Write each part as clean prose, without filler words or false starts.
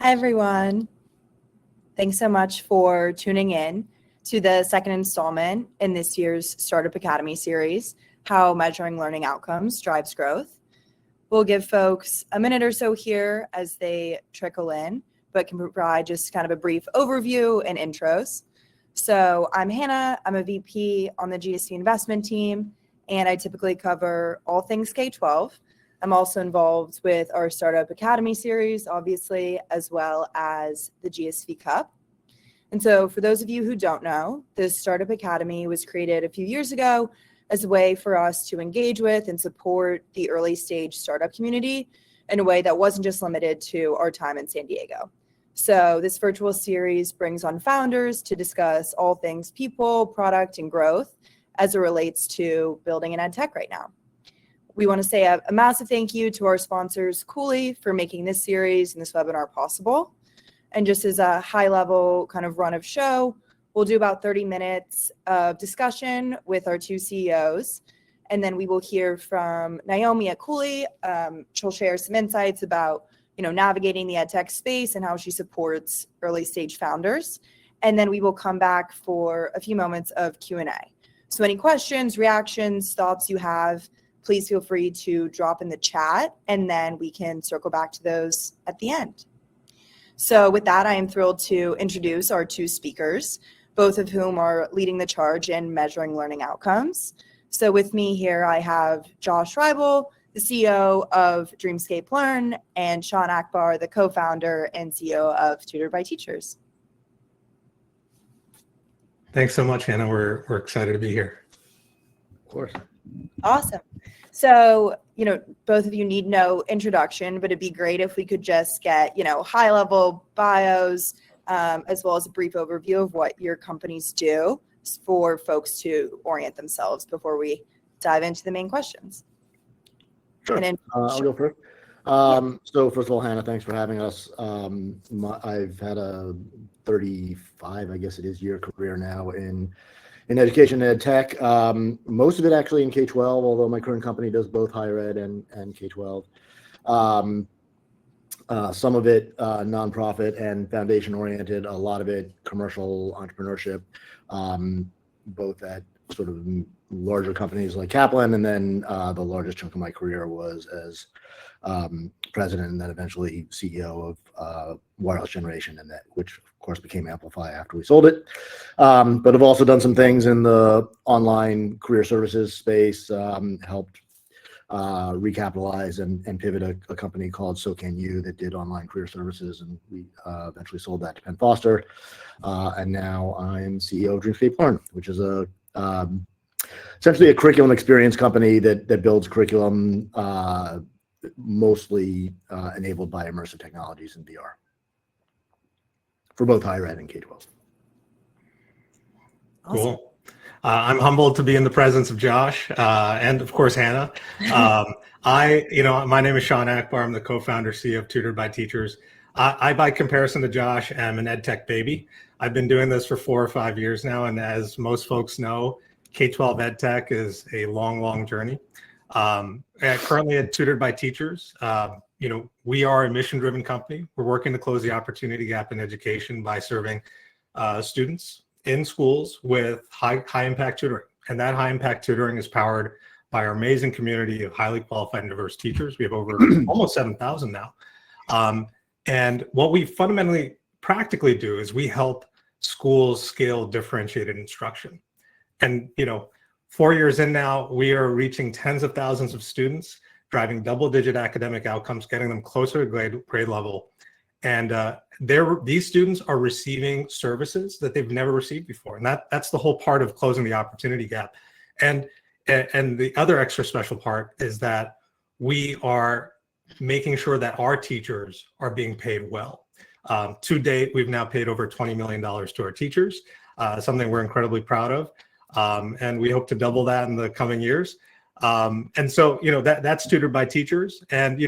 Hi, everyone. Thanks so much for tuning in to the second installment in this year's Startup Academy series, How Measuring Learning Outcomes Drives Growth. We'll give folks a minute or so here as they trickle in, but can provide just kind of a brief overview and intros. So I'm Hannah. I'm a VP on the GSV investment team, and I typically cover all things K-12. I'm also involved with our Startup Academy series, obviously, as well as the GSV Cup. And so for those of you who don't know, the Startup Academy was created a few years ago as a way for us to engage with and support the early stage startup community in a way that wasn't just limited to our time in San Diego. So this virtual series brings on founders to discuss all things people, product, and growth as it relates to building an EdTech right now. We want to say a massive thank you to our sponsors, Cooley, for making this series and this webinar possible. And just as a high level kind of run of show, we'll do about 30 minutes of discussion with our two CEOs. And then we will hear from Naomi at Cooley. She'll share some insights about navigating the EdTech space and how she supports early stage founders. And then we will come back for a few moments of Q&A. So any questions, reactions, thoughts you have, please feel free to drop in the chat, and then we can circle back to those at the end. So with that, I am thrilled to introduce our two speakers, both of whom are leading the charge in measuring learning outcomes. So with me here, I have Josh Reibel, the CEO of DreamScape Learn, and Shaan Akbar, the co-founder and CEO of Tutored by Teachers. Thanks so much, Hannah. We're excited to be here. Of course. Awesome. So, both of you need no introduction, but it'd be great if we could just get, high-level bios, as well as a brief overview of what your companies do for folks to orient themselves before we dive into the main questions. Sure. I'll go first. So first of all, Hannah, thanks for having us. I've had a 35, I guess it is, year career now in education and ed tech. Most of it actually in K-12, although my current company does both higher ed and K-12. Some of it nonprofit and foundation oriented, a lot of it commercial entrepreneurship, both at sort of larger companies like Kaplan, and then the largest chunk of my career was as president and then eventually CEO of Wireless Generation, and that, which of course became Amplify after we sold it. But I've also done some things in the online career services space, helped recapitalize and pivot a company called So Can You that did online career services, and we eventually sold that to Penn Foster. And now I'm CEO of DreamScape Learn, which is essentially a curriculum experience company that builds curriculum mostly enabled by immersive technologies and VR for both higher ed and K-12. Awesome. Cool. I'm humbled to be in the presence of Josh and of course Hannah. My name is Shaan Akbar. I'm the co-founder CEO of Tutored by Teachers. I, by comparison to Josh, am an EdTech baby. I've been doing this for 4 or 5 years now, and as most folks know, K-12 EdTech is a long journey. Currently at Tutored by Teachers, we are a mission-driven company. We're working to close the opportunity gap in education by serving students in schools with high-impact tutoring. And that high-impact tutoring is powered by our amazing community of highly qualified and diverse teachers. We have over almost 7,000 now. And what we fundamentally practically do is we help schools scale differentiated instruction. And 4 years in now, we are reaching tens of thousands of students, driving double-digit academic outcomes, getting them closer to grade level. And these students are receiving services that they've never received before. And that's the whole part of closing the opportunity gap. And the other extra special part is that we are making sure that our teachers are being paid well. To date, we've now paid over $20 million to our teachers, something we're incredibly proud of. And we hope to double that in the coming years. And so, that's Tutored by Teachers. And,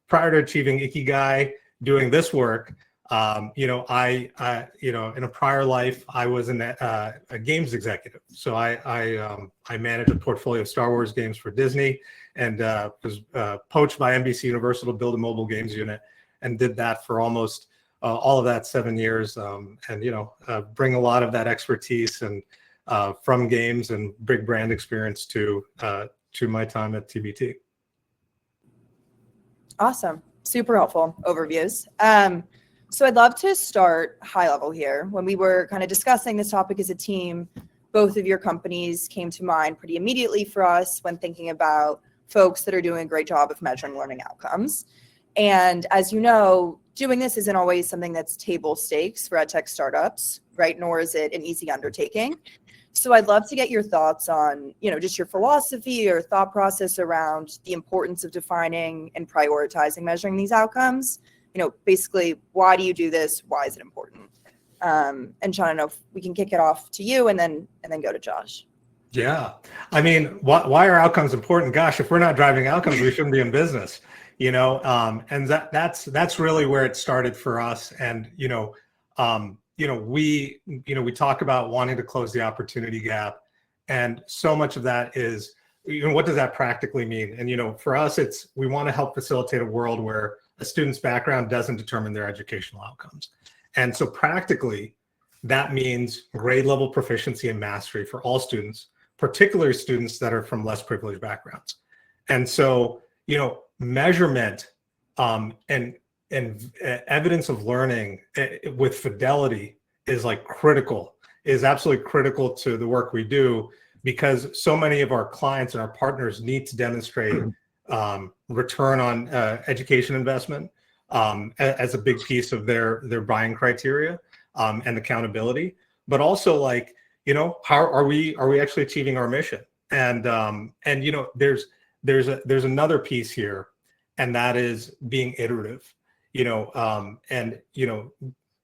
prior to achieving Ikigai, doing this work, I in a prior life, I was a games executive. So I managed a portfolio of Star Wars games for Disney, and was poached by NBC Universal to build a mobile games unit, and did that for almost all of that 7 years, and bring a lot of that expertise and from games and big brand experience to my time at TBT. Awesome. Super helpful overviews. So I'd love to start high level here. When we were kind of discussing this topic as a team, both of your companies came to mind pretty immediately for us when thinking about folks that are doing a great job of measuring learning outcomes. And as you know, doing this isn't always something that's table stakes for EdTech startups, right? Nor is it an easy undertaking. So I'd love to get your thoughts on, just your philosophy or thought process around the importance of defining and prioritizing measuring these outcomes. Basically, why do you do this? Why is it important? And Shaan, I don't know if we can kick it off to you and then go to Josh. Yeah. I mean, why are outcomes important? Gosh, if we're not driving outcomes, we shouldn't be in business, and that's really where it started for us. And, we talk about wanting to close the opportunity gap. And so much of that is, what does that practically mean? And, for us, we want to help facilitate a world where a student's background doesn't determine their educational outcomes. And so practically, that means grade level proficiency and mastery for all students, particularly students that are from less privileged backgrounds. And so, measurement and evidence of learning with fidelity is absolutely critical to the work we do, because so many of our clients and our partners need to demonstrate return on education investment as a big piece of their buying criteria and accountability, but also how are we actually achieving our mission? And there's another piece here, and that is being iterative.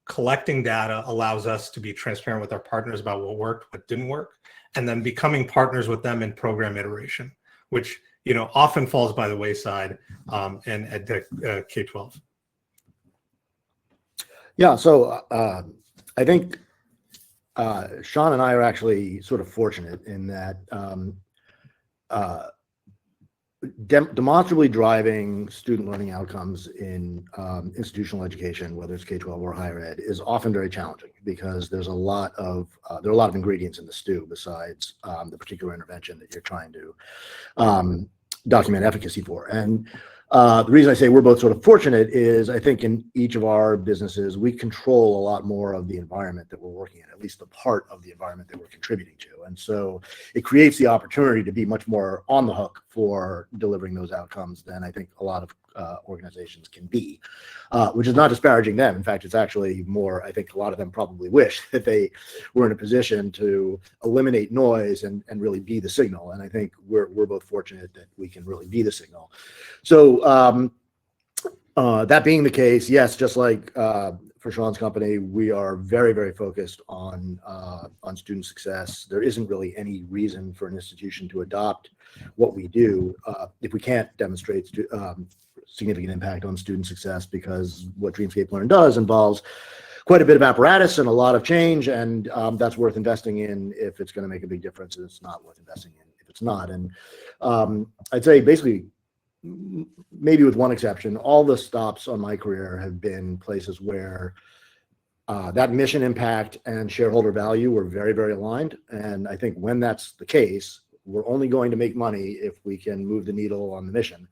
Collecting data allows us to be transparent with our partners about what worked, what didn't work, and then becoming partners with them in program iteration, which often falls by the wayside in EdTech K-12. Yeah, so I think Shaan and I are actually sort of fortunate in that demonstrably driving student learning outcomes in institutional education, whether it's K-12 or higher ed, is often very challenging, because there are a lot of ingredients in the stew besides the particular intervention that you're trying to document efficacy for. And the reason I say we're both sort of fortunate is, I think in each of our businesses, we control a lot more of the environment that we're working in, at least the part of the environment that we're contributing to. And so it creates the opportunity to be much more on the hook for delivering those outcomes than I think a lot of organizations can be, which is not disparaging them. In fact, it's actually more, I think a lot of them probably wish that they were in a position to eliminate noise and really be the signal. And I think we're both fortunate that we can really be the signal. So that being the case, yes, just like for Shaan's company, we are very, very focused on student success. There isn't really any reason for an institution to adopt what we do if we can't demonstrate significant impact on student success, because what DreamScape Learn does involves quite a bit of apparatus and a lot of change, and that's worth investing in if it's going to make a big difference, and it's not worth investing in if it's not. And I'd say basically, maybe with one exception, all the stops on my career have been places where that mission impact and shareholder value were very, very aligned. And I think when that's the case, we're only going to make money if we can move the needle on the mission.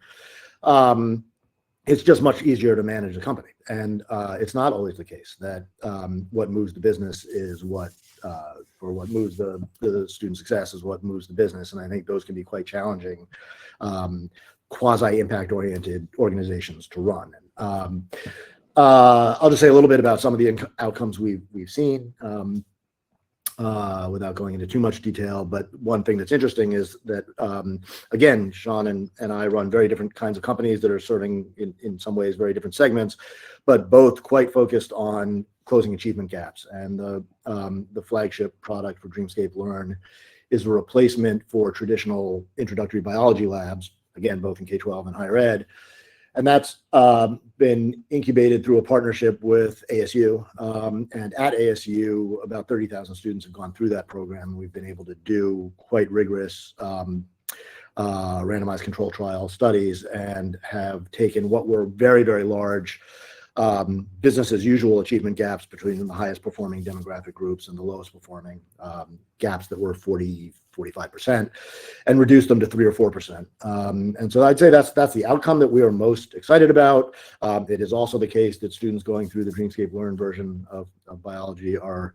It's just much easier to manage a company. And it's not always the case that what moves the business is what moves the student success is what moves the business. And I think those can be quite challenging quasi-impact oriented organizations to run. I'll just say a little bit about some of the outcomes we've seen without going into too much detail. But one thing that's interesting is that, again, Shaan and I run very different kinds of companies that are serving in some ways very different segments, but both quite focused on closing achievement gaps. And the flagship product for DreamScape Learn is a replacement for traditional introductory biology labs, again, both in K-12 and higher ed. And that's been incubated through a partnership with ASU. And at ASU, about 30,000 students have gone through that program. We've been able to do quite rigorous randomized control trial studies and have taken what were very, very large business as usual achievement gaps between the highest performing demographic groups and the lowest performing gaps that were 45%, and reduce them to 3 or 4%. And so I'd say that's the outcome that we are most excited about. It is also the case that students going through the DreamScape Learn version of biology are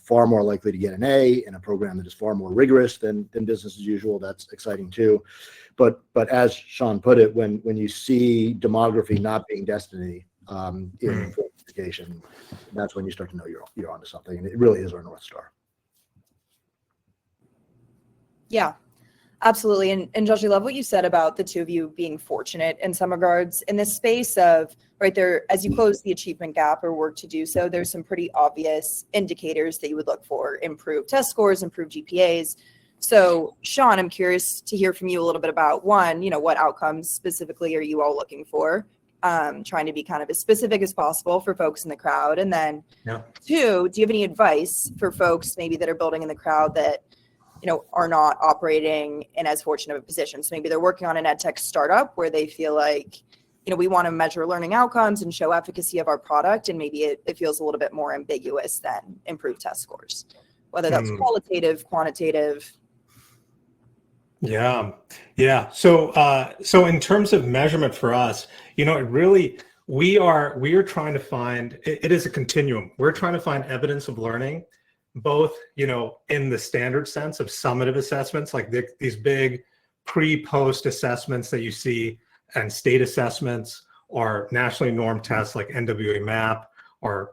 far more likely to get an A in a program that is far more rigorous than business as usual. That's exciting too. But as Shaan put it, when you see demography not being destiny in education, that's when you start to know you're onto something, and it really is our North Star. Yeah, absolutely. And Josh, I love what you said about the two of you being fortunate in some regards in this space of right there, as you close the achievement gap or work to do so, there's some pretty obvious indicators that you would look for: improved test scores, improved GPAs. So Shaan, I'm curious to hear from you a little bit about one, what outcomes specifically are you all looking for? Trying to be kind of as specific as possible for folks in the crowd. And then two, do you have any advice for folks maybe that are building in the crowd that are not operating in as fortunate of a position? So maybe they're working on an EdTech startup where they feel like, we want to measure learning outcomes and show efficacy of our product, and maybe it feels a little bit more ambiguous than improved test scores, whether that's qualitative, quantitative. Yeah. So in terms of measurement for us, it really, we are trying to find, it is a continuum. We're trying to find evidence of learning, both, in the standard sense of summative assessments, like these big pre-post assessments that you see, and state assessments, or nationally normed tests like NWA MAP, or,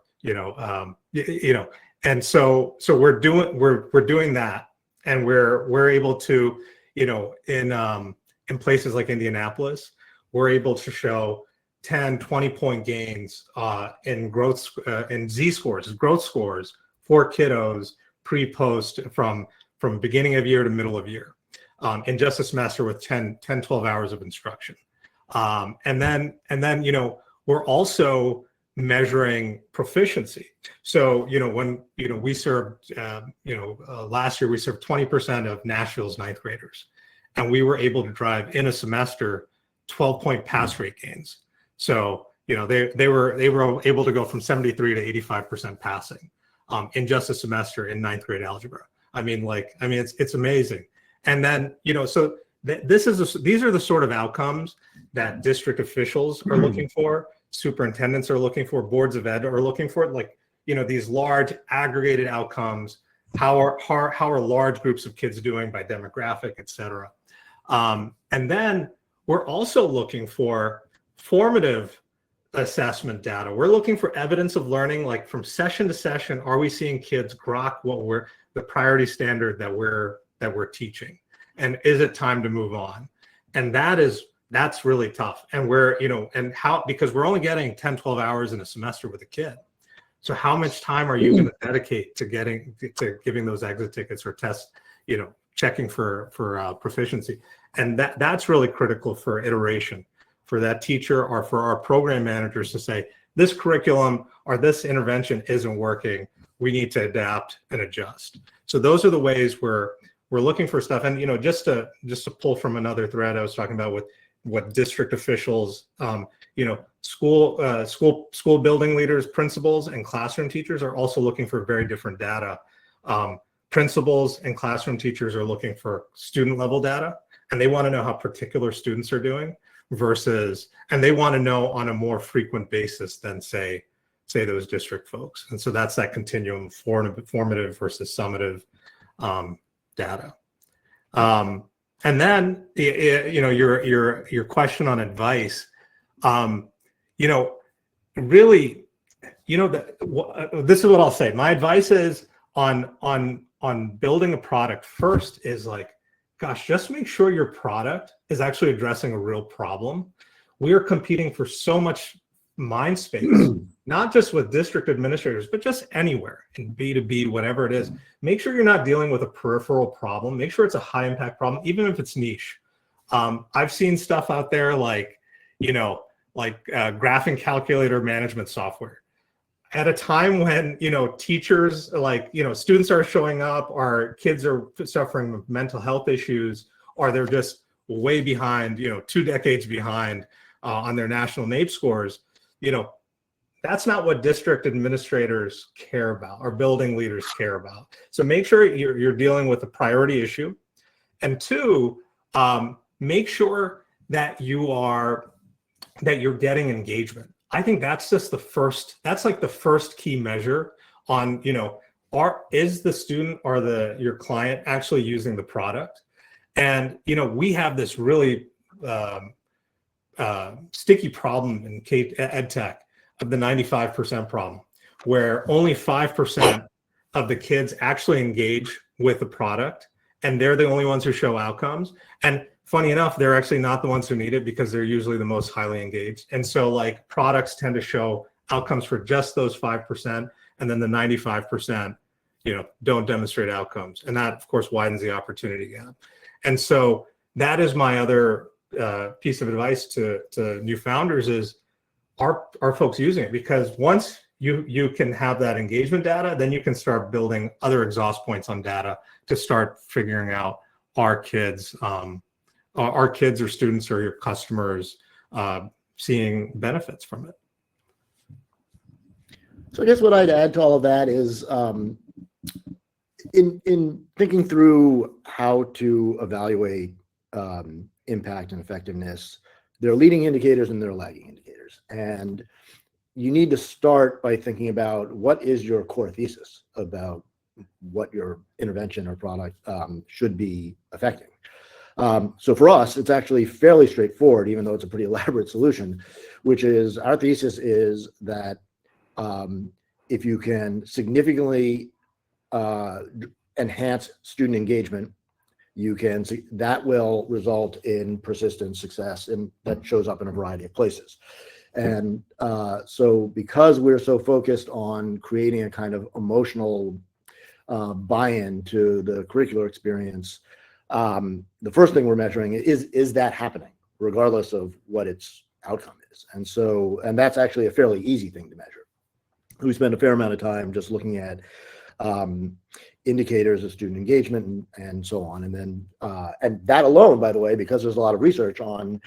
and so we're doing that, and we're able to, in places like Indianapolis, we're able to show 10, 20 point gains in growth, in Z-scores, growth scores for kiddos pre-post from beginning of year to middle of year, in just a semester with 10, 12 hours of instruction. And then, we're also measuring proficiency. So, when, we served, last year we served 20% of Nashville's ninth graders, and we were able to drive in a semester 12-point pass rate gains. So, they were able to go from 73 to 85% passing in just a semester in ninth grade algebra. It's amazing. And then, so these are the sort of outcomes that district officials are looking for, superintendents are looking for, boards of ed are looking for, these large aggregated outcomes. How are large groups of kids doing by demographic, et cetera? And then we're also looking for formative assessment data. We're looking for evidence of learning, like from session to session. Are we seeing kids grok the priority standard that we're teaching? And is it time to move on? And that's really tough. And because we're only getting 10, 12 hours in a semester with a kid. So how much time are you going to dedicate to giving those exit tickets or tests, checking for proficiency? And that's really critical for iteration, for that teacher or for our program managers to say, this curriculum or this intervention isn't working. We need to adapt and adjust. So those are the ways we're looking for stuff. And, just to pull from another thread I was talking about with what district officials, school building leaders, principals, and classroom teachers are also looking for very different data. Principals and classroom teachers are looking for student level data, and they want to know how particular students are doing and they want to know on a more frequent basis than say those district folks. And so that's that continuum, formative versus summative data. And then, your question on advice, really, this is what I'll say. My advice is on building a product first is gosh, just make sure your product is actually addressing a real problem. We are competing for so much mind space, not just with district administrators, but just anywhere in B2B, whatever it is. Make sure you're not dealing with a peripheral problem. Make sure it's a high impact problem, even if it's niche. I've seen stuff out there like graphing calculator management software. At a time when, teachers, students are showing up, or kids are suffering with mental health issues, or they're just way behind, 2 decades behind on their national NAEP scores, That's not what district administrators care about or building leaders care about. So make sure you're dealing with a priority issue. And two, make sure that you're getting engagement. I think that's just that's like the first key measure on, is the student or your client actually using the product? And, we have this really sticky problem in EdTech of the 95% problem, where only 5% of the kids actually engage with the product, and they're the only ones who show outcomes. And funny enough, they're actually not the ones who need it because they're usually the most highly engaged. And so like products tend to show outcomes for just those 5%, and then the 95%, don't demonstrate outcomes. And that, of course, widens the opportunity gap. And so that is my other piece of advice to new founders is, are folks using it? Because once you can have that engagement data, then you can start building other exhaust points on data to start figuring out our kids or students or your customers seeing benefits from it. So I guess what I'd add to all of that is in thinking through how to evaluate impact and effectiveness, there are leading indicators and there are lagging indicators. And you need to start by thinking about what is your core thesis about what your intervention or product should be affecting. So for us, it's actually fairly straightforward, even though it's a pretty elaborate solution, which is our thesis is that if you can significantly enhance student engagement, that will result in persistent success, and that shows up in a variety of places. And so because we're so focused on creating a kind of emotional buy-in to the curricular experience, the first thing we're measuring is that happening, regardless of what its outcome is. And that's actually a fairly easy thing to measure. We spend a fair amount of time just looking at indicators of student engagement and so on. And then, and that alone, by the way, because there's a lot of research on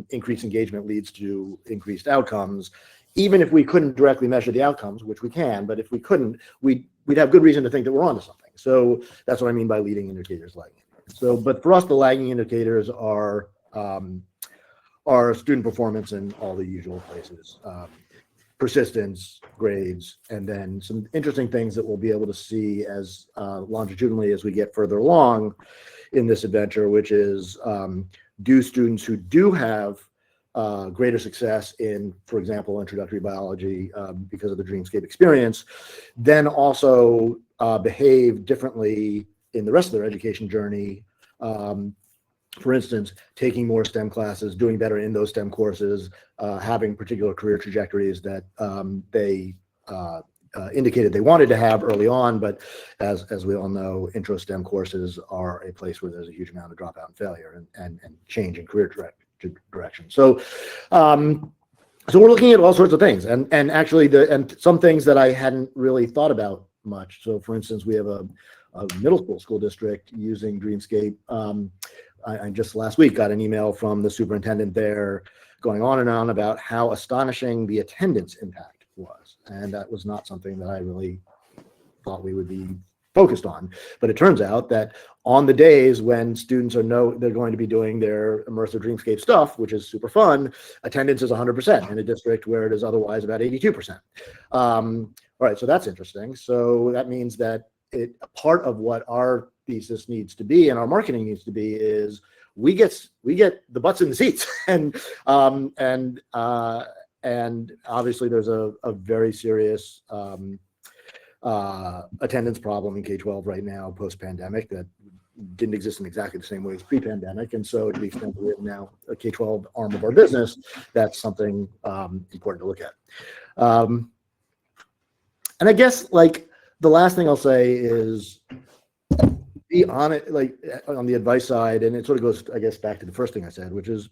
increased engagement leads to increased outcomes. Even if we couldn't directly measure the outcomes, which we can, but if we couldn't, we'd have good reason to think that we're onto something. So that's what I mean by leading indicators, lagging indicators. So, but for us, the lagging indicators are student performance in all the usual places. Persistence, grades, and then some interesting things that we'll be able to see as longitudinally as we get further along in this adventure, which is do students who do have greater success in, for example, introductory biology because of the DreamScape experience, then also behave differently in the rest of their education journey. For instance, taking more STEM classes, doing better in those STEM courses, having particular career trajectories that they indicated they wanted to have early on, but as we all know, intro STEM courses are a place where there's a huge amount of dropout and failure and change in career direction. So we're looking at all sorts of things, and actually and some things that I hadn't really thought about much. So for instance, we have a middle school district using DreamScape. I just last week got an email from the superintendent there going on and on about how astonishing the attendance impact was. And that was not something that I really thought we would be focused on. But it turns out that on the days when students they're going to be doing their immersive DreamScape stuff, which is super fun, attendance is 100% in a district where it is otherwise about 82%. All right, so that's interesting. So that means that part of what our thesis needs to be and our marketing needs to be is we get the butts in the seats and obviously there's a very serious attendance problem in K-12 right now post-pandemic that didn't exist in exactly the same way as pre-pandemic, and so to the extent that we have now a K-12 arm of our business, that's something important to look at. And I guess like the last thing I'll say is be honest, like on the advice side, and it sort of goes, I guess, back to the first thing I said, which is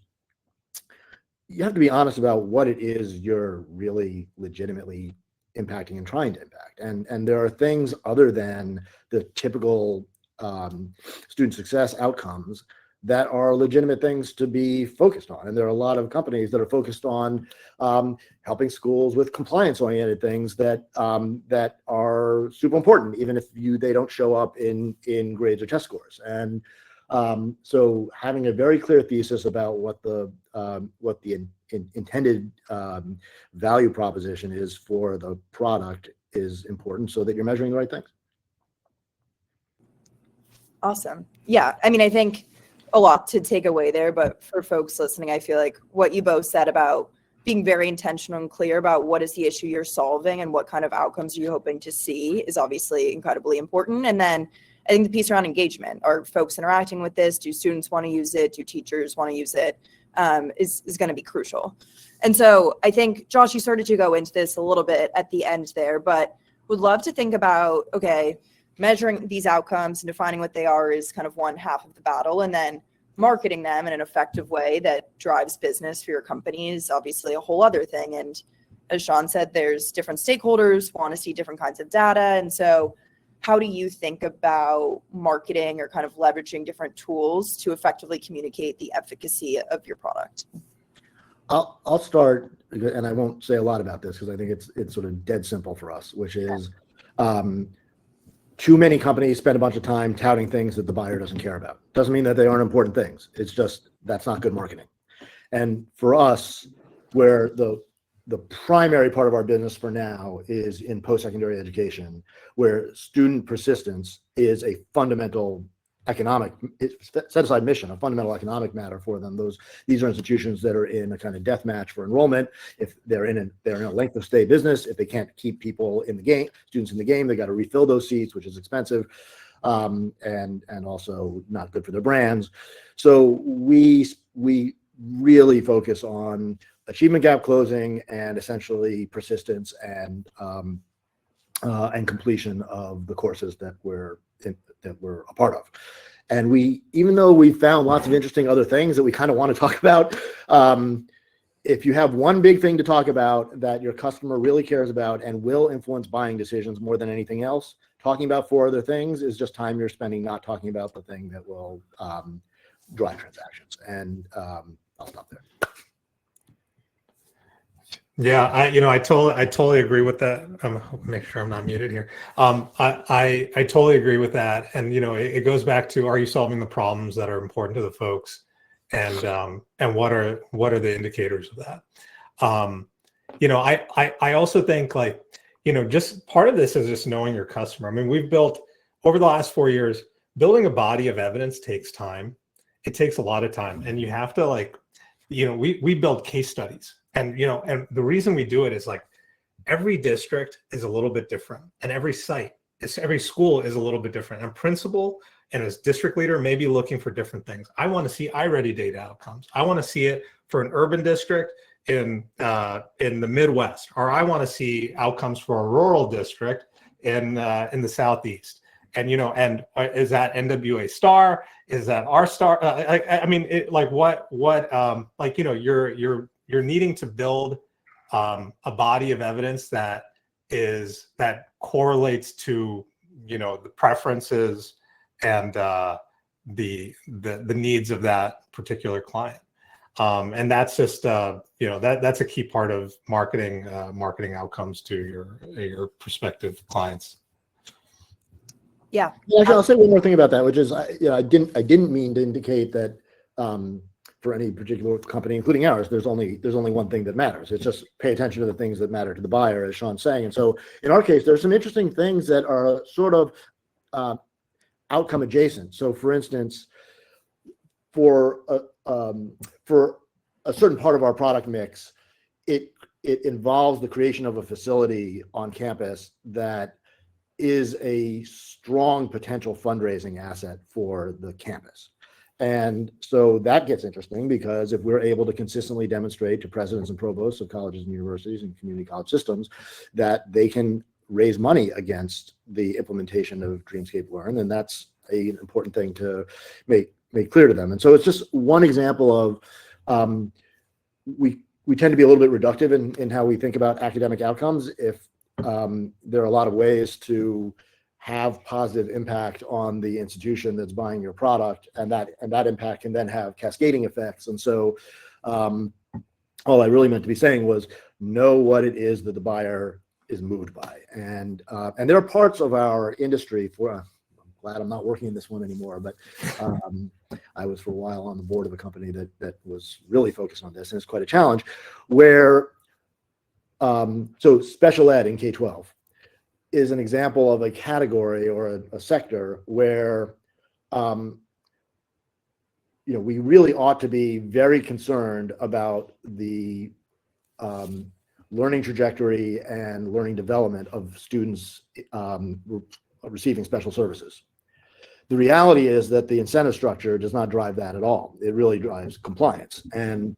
you have to be honest about what it is you're really legitimately impacting and trying to impact. And there are things other than the typical student success outcomes that are legitimate things to be focused on. And there are a lot of companies that are focused on helping schools with compliance-oriented things that that are super important, even if they don't show up in grades or test scores. And so having a very clear thesis about what the intended value proposition is for the product is important, so that you're measuring the right things. Awesome. Yeah, I mean, I think a lot to take away there, but for folks listening, I feel like what you both said about being very intentional and clear about what is the issue you're solving and what kind of outcomes you're hoping to see is obviously incredibly important. And then I think the piece around engagement, are folks interacting with this? Do students want to use it? Do teachers want to use it? Is going to be crucial. And so I think, Josh, you started to go into this a little bit at the end there, but would love to think about, okay, measuring these outcomes and defining what they are is kind of one half of the battle, and then marketing them in an effective way that drives business for your company is obviously a whole other thing. And as Shaan said, there's different stakeholders want to see different kinds of data. And so how do you think about marketing or kind of leveraging different tools to effectively communicate the efficacy of your product? I'll start, and I won't say a lot about this because I think it's sort of dead simple for us, which is too many companies spend a bunch of time touting things that the buyer doesn't care about. Doesn't mean that they aren't important things. It's just that's not good marketing. And for us, where the primary part of our business for now is in post-secondary education, where student persistence is a fundamental economic, set aside mission, a fundamental economic matter for them. These are institutions that are in a kind of death match for enrollment. If they're in a length of stay business, if they can't keep people in the game, students in the game, they got to refill those seats, which is expensive, and also not good for their brands. So we really focus on achievement gap closing and essentially persistence and completion of the courses that we're a part of. And even though we found lots of interesting other things that we kind of want to talk about, if you have one big thing to talk about that your customer really cares about and will influence buying decisions more than anything else, talking about 4 other things is just time you're spending not talking about the thing that will drive transactions. And I'll stop there. Yeah, I totally agree with that. Make sure I'm not muted here. I totally agree with that, and it goes back to, are you solving the problems that are important to the folks, and what are the indicators of that? I also think, like, just part of this is just knowing your customer. I mean, we've built over the last 4 years, building a body of evidence takes time. It takes a lot of time, and you have to we build case studies. And, and the reason we do it is, like, every district is a little bit different, and every school is a little bit different. And principal and as district leader may be looking for different things. I want to see iReady data outcomes. I want to see it for an urban district in the Midwest, or I want to see outcomes for a rural district in the Southeast. And, and is that NWA star? Is that our star? You're needing to build a body of evidence that correlates to the preferences and the needs of that particular client, and that's just that's a key part of marketing outcomes to your prospective clients. Yeah. I'll say one more thing about that, which is I didn't mean to indicate that for any particular company, including ours, there's only one thing that matters. It's just pay attention to the things that matter to the buyer, as Shaan's saying. And so in our case, there's some interesting things that are sort of outcome adjacent. So for instance, for a certain part of our product mix, it involves the creation of a facility on campus that is a strong potential fundraising asset for the campus. And so that gets interesting, because if we're able to consistently demonstrate to presidents and provosts of colleges and universities and community college systems that they can raise money against the implementation of DreamScape Learn, then that's an important thing to make clear to them. And so it's just one example of we tend to be a little bit reductive in how we think about academic outcomes. If there are a lot of ways to have positive impact on the institution that's buying your product, and that impact can then have cascading effects. And so all I really meant to be saying was know what it is that the buyer is moved by. And there are parts of our industry, I'm glad I'm not working in this one anymore, but I was for a while on the board of a company that was really focused on this, and it's quite a challenge, where so special ed in K-12 is an example of a category or a sector where we really ought to be very concerned about the learning trajectory and learning development of students receiving special services. The reality is that the incentive structure does not drive that at all. It really drives compliance. And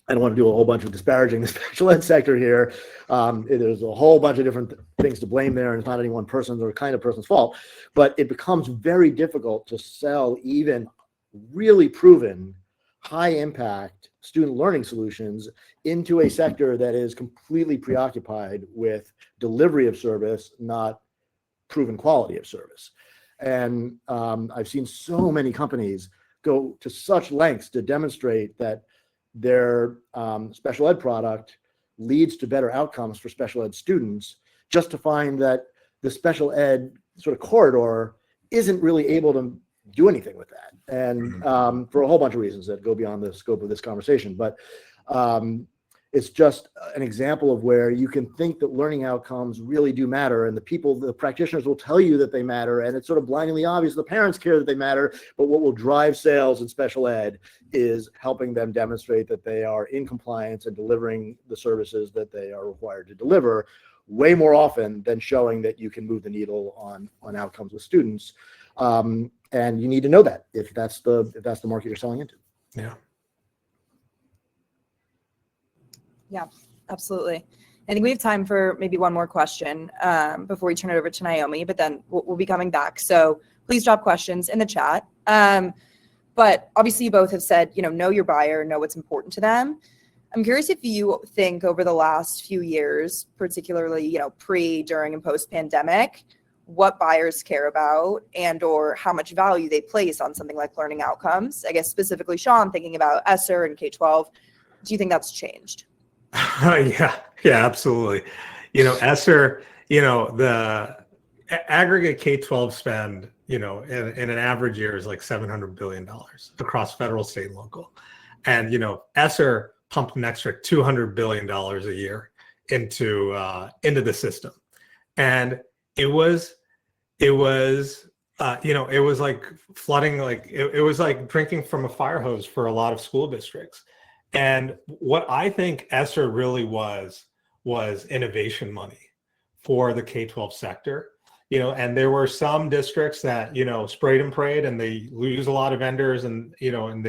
I don't want to do a whole bunch of disparaging the special ed sector here. There's a whole bunch of different things to blame there, and it's not any one person's or kind of person's fault. But it becomes very difficult to sell even really proven high impact student learning solutions into a sector that is completely preoccupied with delivery of service, not proven quality of service. And I've seen so many companies go to such lengths to demonstrate that their special ed product leads to better outcomes for special ed students, just to find that the special ed sort of corridor isn't really able to do anything with that. And for a whole bunch of reasons that go beyond the scope of this conversation. But it's just an example of where you can think that learning outcomes really do matter, and the practitioners will tell you that they matter, and it's sort of blindingly obvious the parents care that they matter, but what will drive sales in special ed is helping them demonstrate that they are in compliance and delivering the services that they are required to deliver way more often than showing that you can move the needle on outcomes with students. And you need to know that if that's the market you're selling into. Yeah, absolutely. I think we have time for maybe one more question before we turn it over to Naomi, but then we'll be coming back. So please drop questions in the chat. But obviously you both have said, know your buyer, know what's important to them. I'm curious if you think over the last few years, particularly, pre, during, and post-pandemic, what buyers care about and or how much value they place on something like learning outcomes. I guess specifically, Shaan, thinking about ESSER and K-12, do you think that's changed? Yeah, absolutely. ESSER, the aggregate K-12 spend, in an average year is like $700 billion across federal, state, and local. And, ESSER pumped an extra $200 billion a year into the system. And it was like flooding, it was like drinking from a fire hose for a lot of school districts. And what I think ESSER really was innovation money for the K-12 sector, and there were some districts that, sprayed and prayed, and they lose a lot of vendors, and, and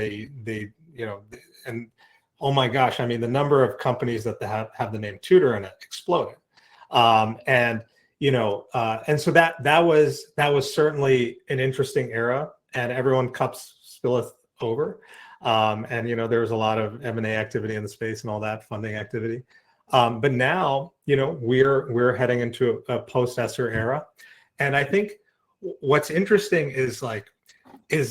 oh my gosh, I mean, the number of companies that have the name Tutor in it exploded. And so that was certainly an interesting era, and everyone cups spilleth over. And there was a lot of M&A activity in the space and all that funding activity. But now, we're heading into a post-ESSER era. And I think what's interesting is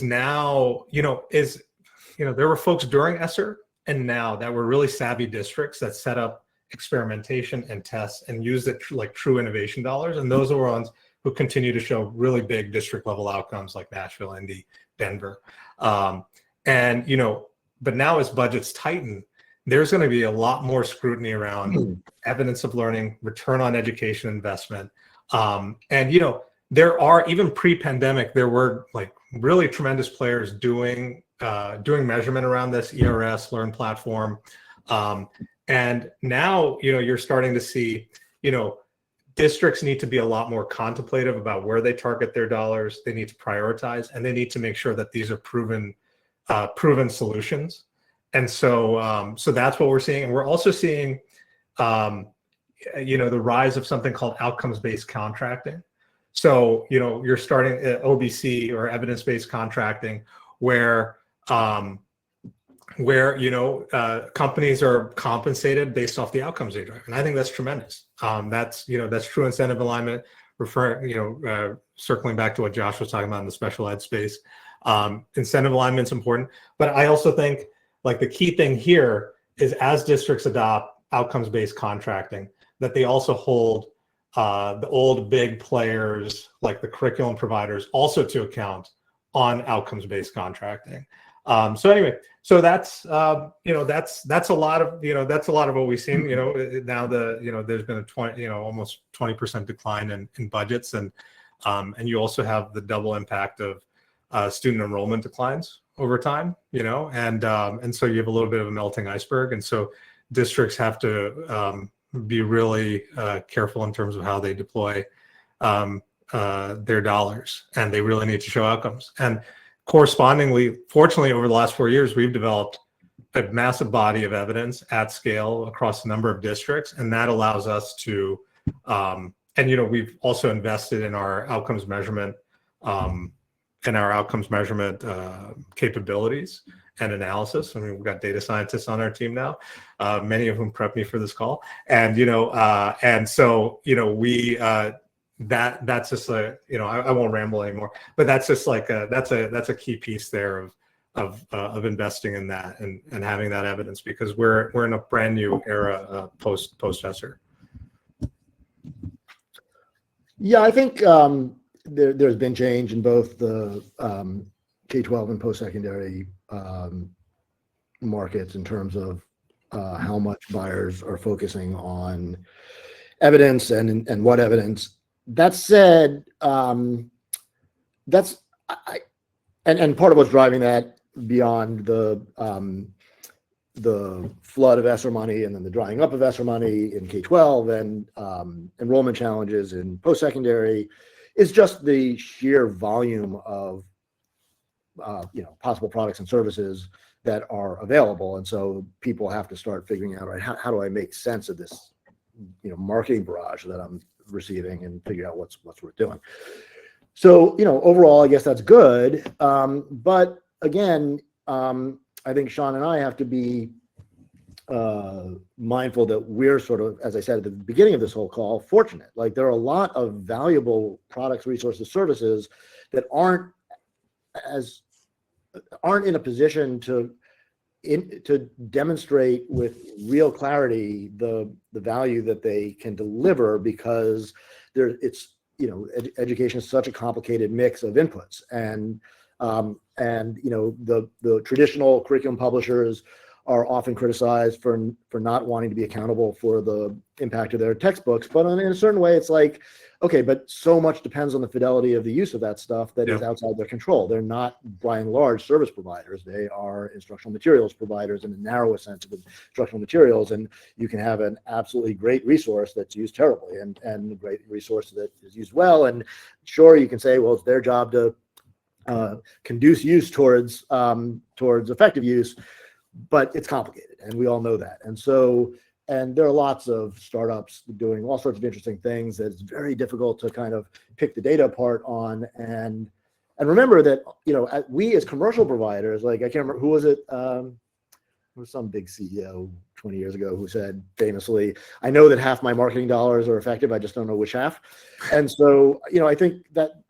now, there were folks during ESSER and now that were really savvy districts that set up experimentation and tests and used it like true innovation dollars. And those are ones who continue to show really big district level outcomes like Nashville, Indy, Denver. And, but now as budgets tighten, there's going to be a lot more scrutiny around evidence of learning, return on education investment. And, there are, even pre-pandemic, there were like really tremendous players doing measurement around this ERS Learn platform. And now, you're starting to see, districts need to be a lot more contemplative about where they target their dollars. They need to prioritize, and they need to make sure that these are proven solutions. And so that's what we're seeing. And we're also seeing, the rise of something called outcomes-based contracting. So, you're starting at OBC or evidence-based contracting where companies are compensated based off the outcomes they drive. And I think that's tremendous. That's true incentive alignment, circling back to what Josh was talking about in the special ed space, incentive alignment is important. But I also think like the key thing here is as districts adopt outcomes-based contracting, that they also hold the old big players like the curriculum providers also to account on outcomes-based contracting. So that's that's a lot of what we've seen. Now there's been a almost 20% decline in budgets, and you also have the double impact of student enrollment declines over time. And so you have a little bit of a melting iceberg, and so districts have to be really careful in terms of how they deploy their dollars, and they really need to show outcomes. And correspondingly, fortunately, over the last 4 years, we've developed a massive body of evidence at scale across a number of districts, and that allows us to, we've also invested in our outcomes measurement, capabilities and analysis. I mean, we've got data scientists on our team now, many of whom prep me for this call, and that's just I won't ramble anymore, but that's just like that's a key piece there of investing in that and having that evidence, because we're in a brand new era post ESSER. Yeah, I think there's been change in both the K-12 and post-secondary markets in terms of how much buyers are focusing on evidence and what evidence. That said, and part of what's driving that beyond the flood of ESSER money and then the drying up of ESSER money in K-12 and enrollment challenges in post-secondary is just the sheer volume of possible products and services that are available. And so people have to start figuring out, right, how do I make sense of this marketing barrage that I'm receiving and figure out what's worth doing. So overall, I guess that's good. But again, I think Shaan and I have to be mindful that we're sort of, as I said at the beginning of this whole call, fortunate. Like there are a lot of valuable products, resources, services that aren't in a position to demonstrate with real clarity the value that they can deliver, because education is such a complicated mix of inputs, and the traditional curriculum publishers are often criticized for not wanting to be accountable for the impact of their textbooks. But in a certain way, it's like, okay, but so much depends on the fidelity of the use of that stuff that is outside their control. They're not, by and large, service providers. They are instructional materials providers in the narrowest sense of instructional materials. And you can have an absolutely great resource that's used terribly and a great resource that is used well. And sure, you can say, well, it's their job to conduce use towards effective use, but it's complicated, and we all know that. And there are lots of startups doing all sorts of interesting things that it's very difficult to kind of pick the data apart on. And remember that, we as commercial providers, like I can't remember, who was it? It was some big CEO 20 years ago who said famously, I know that half my marketing dollars are effective, I just don't know which half. And so, I think that,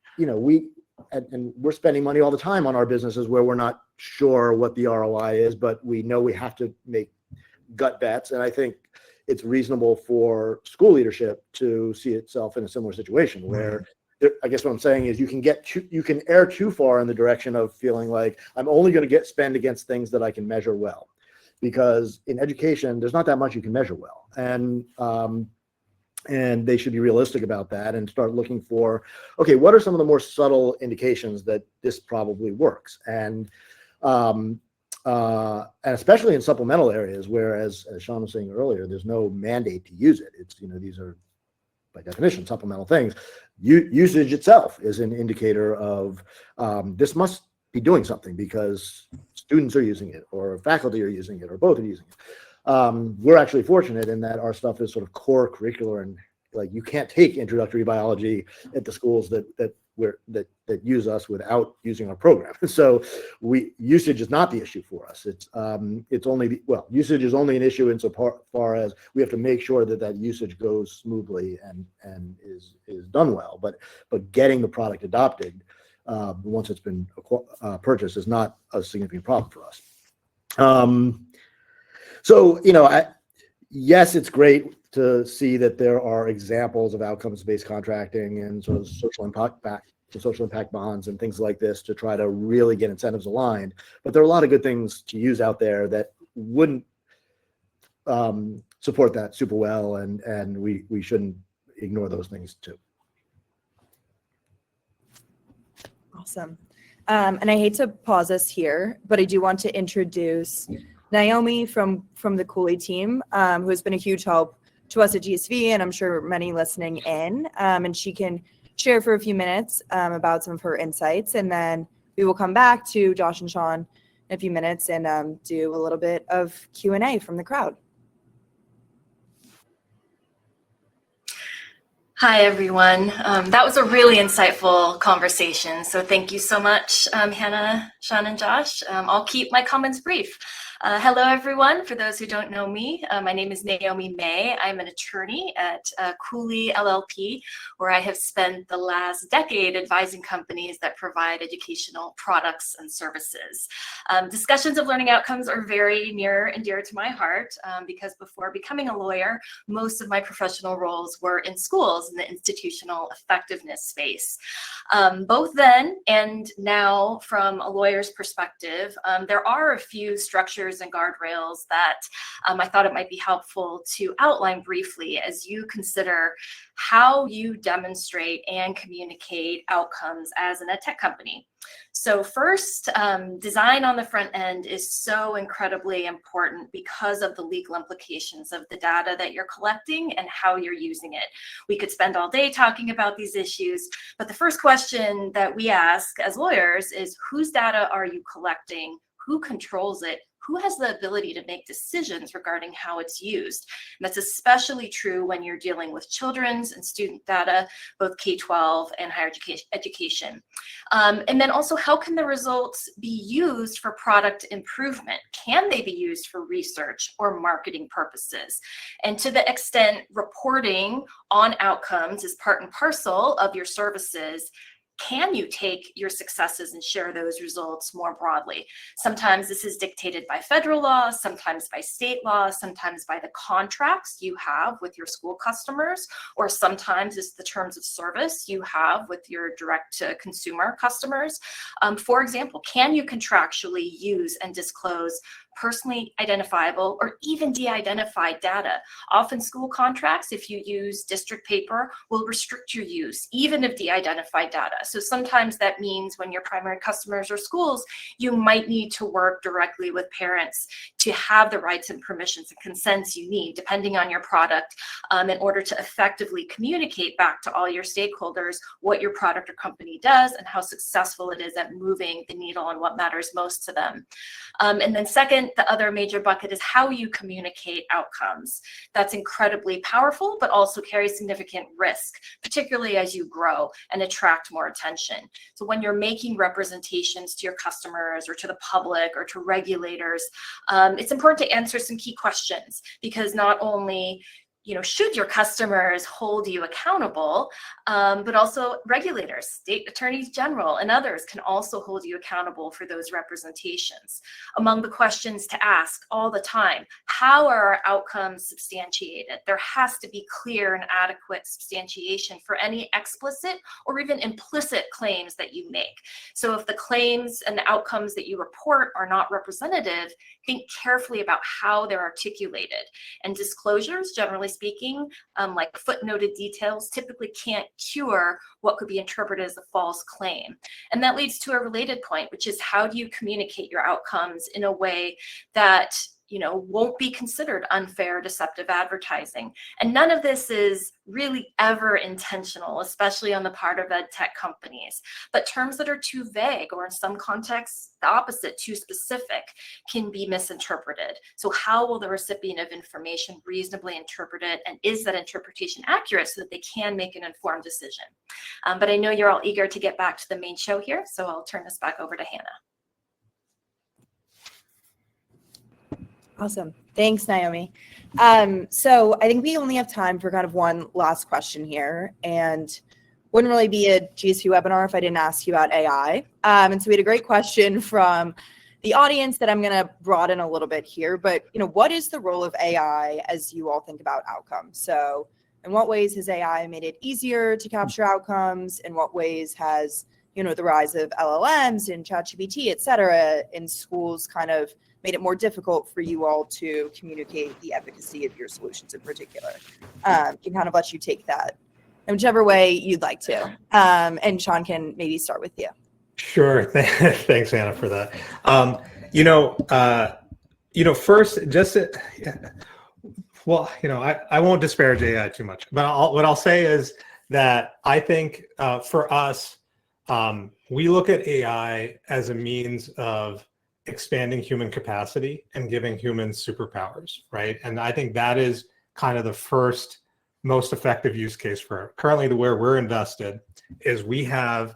we're spending money all the time on our businesses where we're not sure what the ROI is, but we know we have to make gut bets. And I think it's reasonable for school leadership to see itself in a similar situation where, I guess what I'm saying is you can err too far in the direction of feeling like I'm only going to spend against things that I can measure well, because in education, there's not that much you can measure well. And they should be realistic about that and start looking for, okay, what are some of the more subtle indications that this probably works? And especially in supplemental areas, where, as Shaan was saying earlier, there's no mandate to use it. It's, these are by definition supplemental things. Usage itself is an indicator of this must be doing something because students are using it, or faculty are using it, or both are using it. We're actually fortunate in that our stuff is sort of core curricular, and like you can't take introductory biology at the schools that that use us without using our program. So usage is not the issue for us. It's only usage is only an issue insofar as we have to make sure that usage goes smoothly and is done well. But getting the product adopted once it's been purchased is not a significant problem for us. So yes, it's great to see that there are examples of outcomes-based contracting and sort of social impact bonds and things like this to try to really get incentives aligned. But there are a lot of good things to use out there that wouldn't support that super well, and we shouldn't ignore those things too. Awesome. And I hate to pause us here, but I do want to introduce Naomi from the Cooley team, who has been a huge help to us at GSV, and I'm sure many listening in. And she can share for a few minutes about some of her insights, and then we will come back to Josh and Shaan in a few minutes and do a little bit of Q&A from the crowd. Hi, everyone. That was a really insightful conversation. So thank you so much, Hannah, Shaan, and Josh. I'll keep my comments brief. Hello, everyone. For those who don't know me, my name is Naomi May. I'm an attorney at Cooley LLP, where I have spent the last decade advising companies that provide educational products and services. Discussions of learning outcomes are very near and dear to my heart because before becoming a lawyer, most of my professional roles were in schools in the institutional effectiveness space. Both then and now, from a lawyer's perspective, there are a few structures and guardrails that I thought it might be helpful to outline briefly as you consider how you demonstrate and communicate outcomes as an EdTech company. So first, design on the front end is so incredibly important because of the legal implications of the data that you're collecting and how you're using it. We could spend all day talking about these issues, but the first question that we ask as lawyers is, whose data are you collecting? Who controls it? Who has the ability to make decisions regarding how it's used? And that's especially true when you're dealing with children's and student data, both K-12 and higher education. And then also, how can the results be used for product improvement? Can they be used for research or marketing purposes? And to the extent reporting on outcomes is part and parcel of your services, can you take your successes and share those results more broadly? Sometimes this is dictated by federal law, sometimes by state law, sometimes by the contracts you have with your school customers, or sometimes it's the terms of service you have with your direct-to-consumer customers. For example, can you contractually use and disclose personally identifiable or even de-identified data? Often school contracts, if you use district paper, will restrict your use, even of de-identified data. So sometimes that means when your primary customers are schools, you might need to work directly with parents to have the rights and permissions and consents you need, depending on your product, in order to effectively communicate back to all your stakeholders what your product or company does and how successful it is at moving the needle on what matters most to them. And then second, the other major bucket is how you communicate outcomes. That's incredibly powerful, but also carries significant risk, particularly as you grow and attract more attention. So when you're making representations to your customers or to the public or to regulators, it's important to answer some key questions, because not only should your customers hold you accountable, but also regulators, state attorneys general, and others can also hold you accountable for those representations. Among the questions to ask all the time, how are our outcomes substantiated? There has to be clear and adequate substantiation for any explicit or even implicit claims that you make. So if the claims and the outcomes that you report are not representative, think carefully about how they're articulated. And disclosures, generally speaking, like footnoted details, typically can't cure what could be interpreted as a false claim. And that leads to a related point, which is how do you communicate your outcomes in a way that won't be considered unfair, deceptive advertising. And none of this is really ever intentional, especially on the part of ed tech companies. But terms that are too vague, or in some contexts, the opposite, too specific, can be misinterpreted. So how will the recipient of information reasonably interpret it? And is that interpretation accurate so that they can make an informed decision? But I know you're all eager to get back to the main show here, so I'll turn this back over to Hannah. Awesome. Thanks, Naomi. So I think we only have time for kind of one last question here, and wouldn't really be a GSV webinar if I didn't ask you about AI. And so we had a great question from the audience that I'm going to broaden a little bit here, but what is the role of AI as you all think about outcomes? So in what ways has AI made it easier to capture outcomes? In what ways has, the rise of LLMs and ChatGPT, et cetera, in schools kind of made it more difficult for you all to communicate the efficacy of your solutions in particular? Can kind of let you take that in whichever way you'd like to. And Shaan can maybe start with you. Sure. Thanks, Hannah, for that. First, I won't disparage AI too much, but what I'll say is that I think for us, we look at AI as a means of expanding human capacity and giving humans superpowers, right? And I think that is kind of the first most effective use case for it. Currently, where we're invested is we have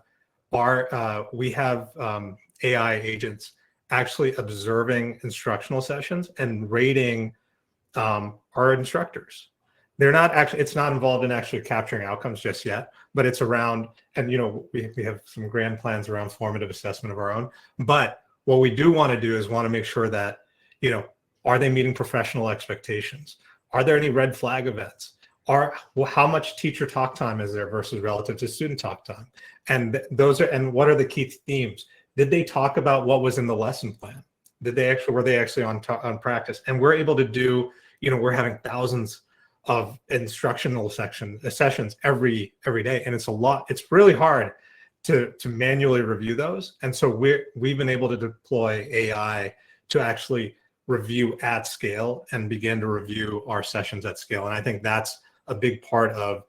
AI agents actually observing instructional sessions and rating our instructors. They're not actually, it's not involved in actually capturing outcomes just yet, but it's around, and we have some grand plans around formative assessment of our own. But what we do want to do is want to make sure that, are they meeting professional expectations? Are there any red flag events? How much teacher talk time is there versus relative to student talk time? And what are the key themes? Did they talk about what was in the lesson plan? Were they actually on practice? And we're able to do, we're having thousands of instructional sessions every day. And it's a lot, it's really hard to manually review those. And so we've been able to deploy AI to actually review at scale and begin to review our sessions at scale. And I think that's a big part of,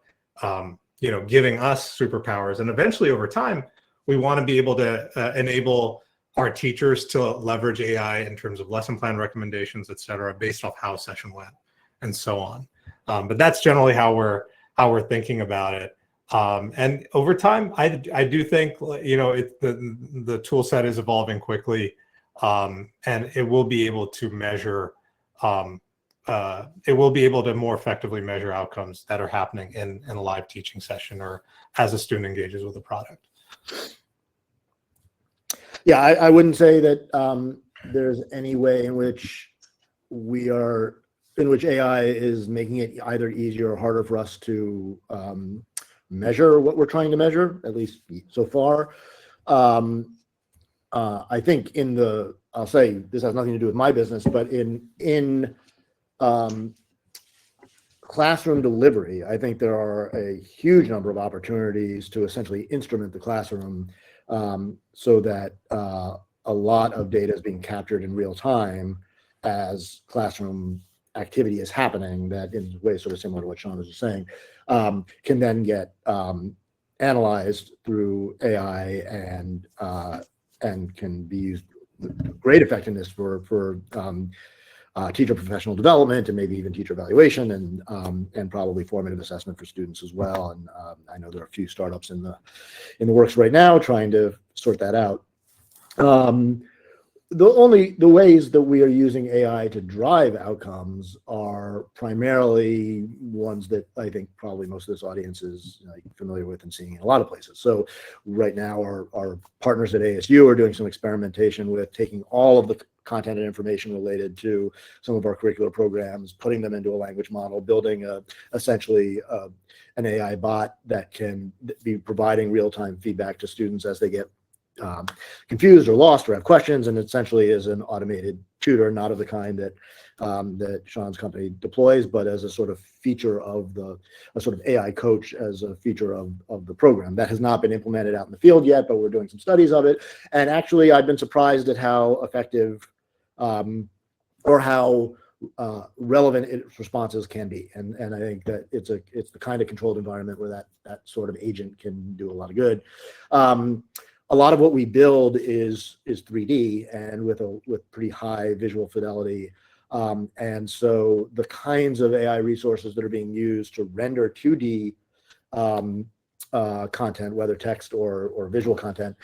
giving us superpowers. And eventually over time, we want to be able to enable our teachers to leverage AI in terms of lesson plan recommendations, et cetera, based off how a session went and so on. But that's generally how we're thinking about it. And over time, I do think, the tool set is evolving quickly, and it will be able to measure, it will be able to more effectively measure outcomes that are happening in a live teaching session or as a student engages with a product. Yeah, I wouldn't say that there's any way in which AI is making it either easier or harder for us to measure what we're trying to measure, at least so far. I think I'll say this has nothing to do with my business, but in classroom delivery, I think there are a huge number of opportunities to essentially instrument the classroom so that a lot of data is being captured in real time as classroom activity is happening, that in ways sort of similar to what Shaan was just saying, can then get analyzed through AI and can be used with great effectiveness for teacher professional development and maybe even teacher evaluation and probably formative assessment for students as well. And I know there are a few startups in the works right now trying to sort that out. The ways that we are using AI to drive outcomes are primarily ones that I think probably most of this audience is familiar with and seeing in a lot of places. So right now our partners at ASU are doing some experimentation with taking all of the content and information related to some of our curricular programs, putting them into a language model, building essentially an AI bot that can be providing real-time feedback to students as they get confused or lost or have questions, and essentially is an automated tutor, not of the kind that that Shaan's company deploys, but as a sort of feature of a sort of AI coach as a feature of the program. That has not been implemented out in the field yet, but we're doing some studies of it. And actually, I've been surprised at how effective or or how relevant its responses can be. And I think that it's the kind of controlled environment where that sort of agent can do a lot of good. A lot of what we build is 3D and with pretty high visual fidelity. And so the kinds of AI resources that are being used to render 2D content, whether text or visual content,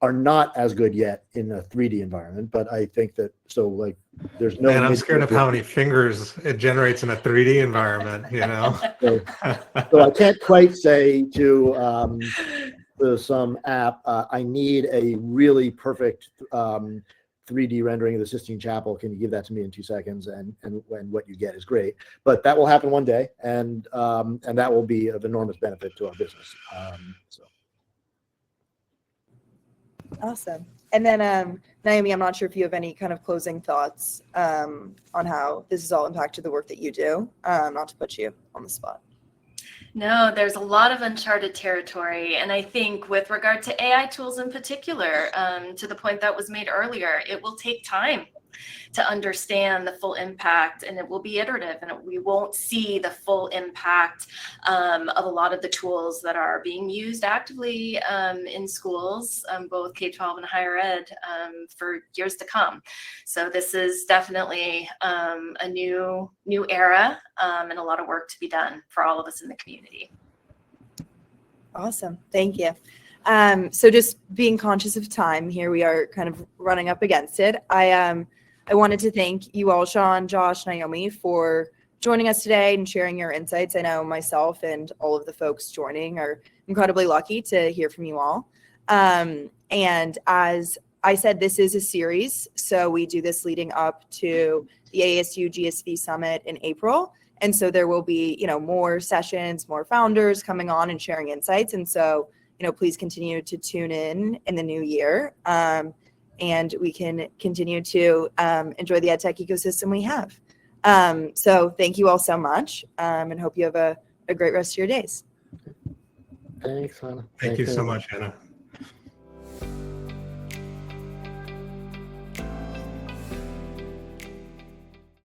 are not as good yet in a 3D environment. But I think that, so like, there's no. Man, I'm scared of how many fingers it generates in a 3D environment, you know? So I can't quite say to some app, I need a really perfect 3D rendering of the Sistine Chapel. Can you give that to me in 2 seconds? And what you get is great. But that will happen one day, and that will be of enormous benefit to our business. So. Awesome. And then, Naomi, I'm not sure if you have any kind of closing thoughts on how this has all impacted the work that you do, not to put you on the spot. No, there's a lot of uncharted territory. And I think with regard to AI tools in particular, to the point that was made earlier, it will take time to understand the full impact, and it will be iterative, and we won't see the full impact of a lot of the tools that are being used actively in schools, both K-12 and higher ed, for years to come. So this is definitely a new era, and a lot of work to be done for all of us in the community. Awesome. Thank you. So just being conscious of time here, we are kind of running up against it. I wanted to thank you all, Shaan, Josh, Naomi, for joining us today and sharing your insights. I know myself and all of the folks joining are incredibly lucky to hear from you all. And as I said, this is a series, so we do this leading up to the ASU+GSV Summit in April. And so there will be, more sessions, more founders coming on and sharing insights. And so, please continue to tune in the new year. And we can continue to enjoy the EdTech ecosystem we have. So thank you all so much, and hope you have a great rest of your days. Thanks, Hannah. Thank you so much, Hannah.